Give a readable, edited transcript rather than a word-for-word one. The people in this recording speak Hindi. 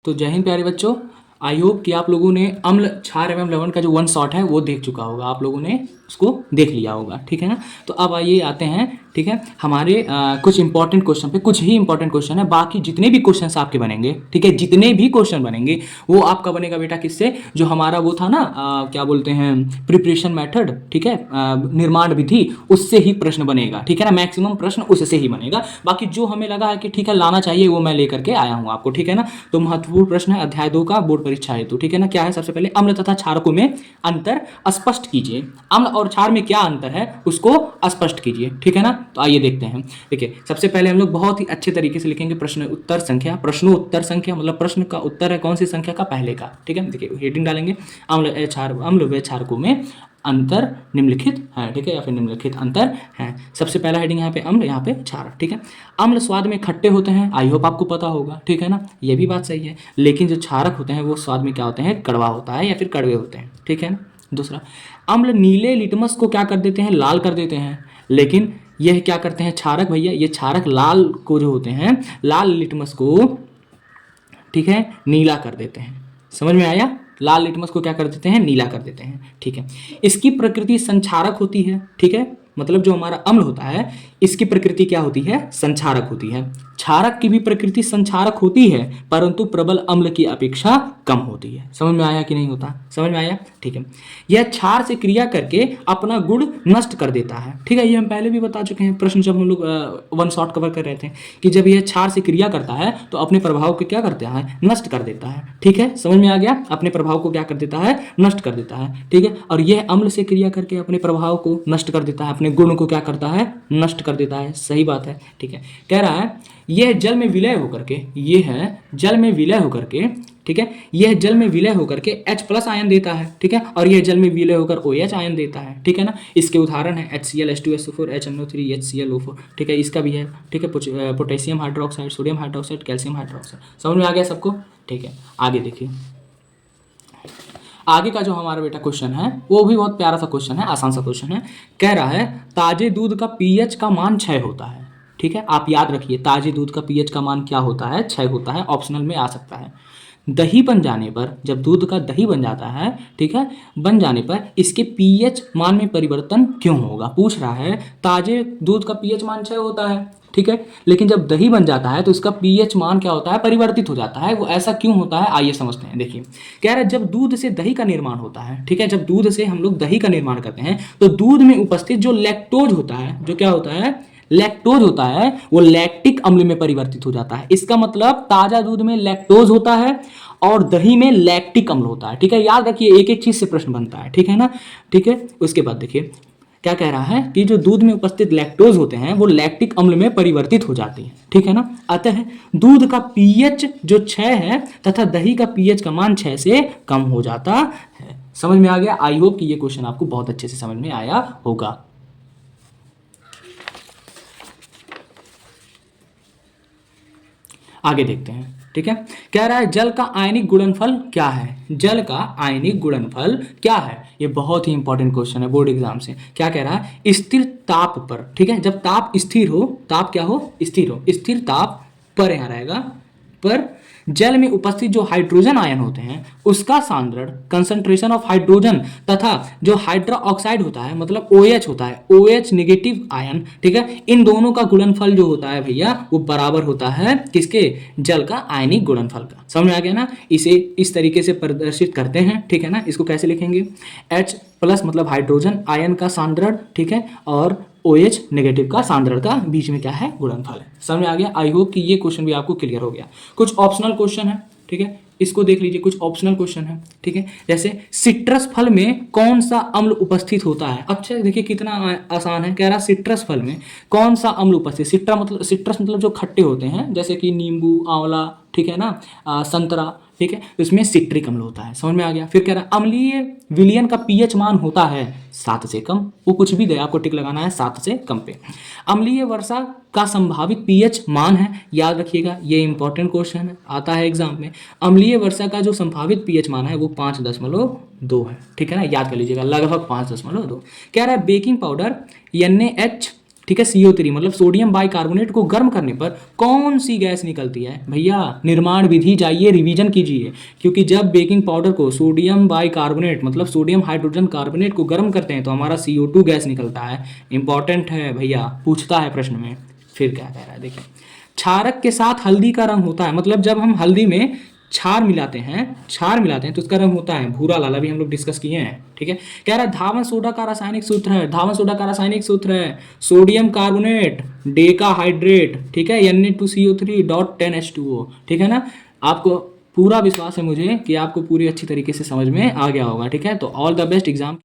तो जय हिंद प्यारे बच्चों। आई होप कि आप लोगों ने अम्ल क्षार एवं लवण का जो वन शॉट है वो देख चुका होगा, आप लोगों ने उसको देख लिया होगा, ठीक है ना। तो अब आइए आते हैं, ठीक है, हमारे कुछ इंपॉर्टेंट क्वेश्चन पे। कुछ ही इंपॉर्टेंट क्वेश्चन है, बाकी जितने भी क्वेश्चन आपके बनेंगे, ठीक है, जितने भी क्वेश्चन बनेंगे वो आपका बनेगा बेटा किससे, जो हमारा वो था ना क्या बोलते हैं प्रिपरेशन मेथड, ठीक है, निर्माण विधि, उससे ही प्रश्न बनेगा, ठीक है ना। मैक्सिमम प्रश्न उससे ही बनेगा। बाकी जो हमें लगा है कि ठीक है लाना चाहिए वो मैं लेकर के आया हूँ आपको, ठीक है ना। तो महत्वपूर्ण प्रश्न है अध्याय 2 का बोर्ड परीक्षा हेतु, ठीक है ना। क्या है, सबसे पहले अम्ल तथा क्षारकों में अंतर स्पष्ट कीजिए। अम्ल और क्षार में क्या अंतर है उसको स्पष्ट कीजिए, ठीक है ना। तो आइए देखते हैं। देखिए सबसे पहले हम लोग बहुत ही अच्छे तरीके से लिखेंगे प्रश्न उत्तर संख्या। प्रश्नोत्तर संख्या मतलब प्रश्न का उत्तर है कौन सी संख्या का, पहले का, ठीक है। देखिए हेडिंग डालेंगे अम्ल व क्षारकों में अंतर निम्नलिखित है, ठीक है, या फिर निम्नलिखित अंतर है। सबसे पहला हेडिंग यहाँ पे अम्ल, यहाँ पे क्षार, ठीक है। अम्ल स्वाद में खट्टे होते हैं, आई होप आपको पता होगा, ठीक है ना, ये भी बात सही है। लेकिन जो क्षारक होते हैं वो स्वाद में क्या होते हैं, कड़वा होता है या फिर कड़वे होते हैं, ठीक है ना। दूसरा, अम्ल नीले लिटमस को क्या कर देते हैं, लाल कर देते हैं। लेकिन यह क्या करते हैं क्षारक, भैया ये क्षारक लाल को जो होते हैं, लाल लिटमस को, ठीक है, नीला कर देते हैं। समझ में आया, लाल लिटमस को क्या कर देते हैं, नीला कर देते हैं, ठीक है। इसकी प्रकृति संक्षारक होती है, ठीक है, मतलब जो हमारा अम्ल होता है इसकी प्रकृति क्या होती है, संक्षारक होती है। क्षारक की भी प्रकृति संक्षारक होती है परंतु प्रबल अम्ल की अपेक्षा कम होती है। समझ में आया कि नहीं होता, समझ में आया, ठीक है। यह क्षार से क्रिया करके अपना गुण नष्ट कर देता है, ठीक है। ये हम पहले भी बता चुके हैं प्रश्न जब हम लोग वन शॉट कवर कर रहे थे कि जब यह क्षार से क्रिया करता है तो अपने प्रभाव को क्या करता है, नष्ट कर देता है, ठीक है। समझ में आ गया, अपने प्रभाव को क्या कर देता है, नष्ट कर देता है, ठीक है। और यह अम्ल से क्रिया करके अपने प्रभाव को नष्ट कर देता है, अपने गुण को क्या करता है, नष्ट कर देता है, सही बात है, ठीक है। कह रहा है यह जल में विलय होकर के, ये है जल में विलय होकर के, ठीक है, यह जल में विलय होकर के H+ आयन देता है, ठीक है, और यह जल में विलय होकर OH आयन देता है, ठीक है ना। इसके उदाहरण है HCl H2SO4 HNO3 HClO4, ठीक है, इसका भी है, ठीक है, potassium hydroxide, sodium hydroxide, calcium hydroxide. समझ में आ गया सबको, ठीक है। आगे देखिए, आगे का जो हमारा बेटा क्वेश्चन है वो भी बहुत प्यारा सा क्वेश्चन है, आसान सा क्वेश्चन है। कह रहा है ताजे दूध का pH का मान 6 होता है, ठीक है। आप याद रखिए ताजे दूध का pH का मान क्या होता है, 6 होता है, ऑप्शनल में आ सकता है। दही बन जाने पर, जब दूध का दही बन जाता है, ठीक है, बन जाने पर इसके pH मान में परिवर्तन क्यों होगा, पूछ रहा है। ताजे दूध का pH मान 6 होता है, ठीक है, लेकिन जब दही बन जाता है तो इसका pH मान क्या होता है, परिवर्तित हो जाता है। वो ऐसा क्यों होता है, आइए समझते हैं। देखिए कह रहा है जब दूध से दही का निर्माण होता है, ठीक है, जब दूध से हम लोग दही का निर्माण करते हैं तो दूध में उपस्थित जो लैक्टोज होता है, जो क्या होता है, लैक्टोज होता है, वो लैक्टिक अम्ल में परिवर्तित हो जाता है। इसका मतलब ताजा दूध में लैक्टोज होता है और दही में लैक्टिक अम्ल होता है, ठीक है। याद रखिए एक एक चीज से प्रश्न बनता है, ठीक है ना, ठीक है। उसके बाद देखिए क्या कह रहा है कि जो दूध में उपस्थित लैक्टोज होते हैं वो लैक्टिक अम्ल में परिवर्तित हो जाते हैं, ठीक है ना। अतः दूध का pH जो 6 है तथा दही का pH का मान 6 से कम हो जाता है। समझ में आ गया, आई होप कि ये क्वेश्चन आपको बहुत अच्छे से समझ में आया होगा। आगे देखते हैं, ठीक है। कह रहा है जल का आयनिक गुणनफल क्या है, जल का आयनिक गुणनफल क्या है। ये बहुत ही इंपॉर्टेंट क्वेश्चन है बोर्ड एग्जाम से। क्या कह रहा है, स्थिर ताप पर, ठीक है, जब ताप स्थिर हो, ताप क्या हो, स्थिर हो, स्थिर ताप पर यहाँ रहेगा, पर जल में उपस्थित जो हाइड्रोजन आयन होते हैं उसका सांद्रण, कंसंट्रेशन ऑफ हाइड्रोजन, तथा जो हाइड्रो ऑक्साइड होता है मतलब OH होता है, OH नेगेटिव आयन, ठीक है, इन दोनों का गुणनफल जो होता है भैया वो बराबर होता है किसके, जल का आयनिक गुणनफल का। समझ में आ गया ना। इसे इस तरीके से प्रदर्शित करते हैं, ठीक है ना। इसको कैसे लिखेंगे, H+ मतलब हाइड्रोजन आयन का सांद्रण, ठीक है, और OH नेगेटिव का सांद्रण का बीच में क्या है, गुणनफल है। समझ में आ गया, आई होप कि ये क्वेश्चन भी आपको क्लियर हो गया। कुछ ऑप्शनल क्वेश्चन है, ठीक है, इसको देख लीजिए, कुछ ऑप्शनल क्वेश्चन है, ठीक है। जैसे सिट्रस फल में कौन सा अम्ल उपस्थित होता है। अच्छा देखिए कितना आसान है, कह रहा सिट्रस फल में कौन सा अम्ल उपस्थित, सिट्रस मतलब जो खट्टे होते हैं जैसे कि नींबू, आंवला, ठीक है ना, संतरा, ठीक है, तो इसमें सिट्रिक अम्ल होता है। समझ में आ गया। फिर कह रहा है अम्लीय विलयन का pH मान होता है 7 से कम, वो कुछ भी दे आपको टिक लगाना है 7 से कम पे। अम्लीय वर्षा का संभावित pH मान है, याद रखिएगा ये इंपॉर्टेंट क्वेश्चन है, आता है एग्जाम में। अम्लीय वर्षा का जो संभावित pH मान है वो 5.2 है, ठीक है ना, याद कर लीजिएगा, लगभग 5.2। कह रहा है बेकिंग पाउडर NaH ठीक है, CO3 मतलब सोडियम बाइकार्बोनेट को गर्म करने पर कौन सी गैस निकलती है भैया? निर्माण विधि जाइए रिवीजन कीजिए, क्योंकि जब बेकिंग पाउडर को सोडियम बाइकार्बोनेट मतलब सोडियम हाइड्रोजन कार्बोनेट को गर्म करते हैं तो हमारा CO2 गैस निकलता है। इंपॉर्टेंट है भैया, पूछता है प्रश्न में। फिर क्या कह रहा है देखिए, क्षारक के साथ हल्दी का रंग होता है, मतलब जब हम हल्दी में क्षार मिलाते हैं तो उसका रंग होता है भूरा लाल, अभी हम लोग डिस्कस किए हैं। ठीक है, कह रहा है धावन सोडा का रासायनिक सूत्र है, धावन सोडा का रासायनिक सूत्र है सोडियम कार्बोनेट डेका हाइड्रेट, ठीक है, Na2CO3.10H2O। ठीक है ना, आपको पूरा विश्वास है मुझे कि आपको पूरी अच्छी तरीके से समझ में आ गया होगा। ठीक है, तो ऑल द बेस्ट एग्जाम।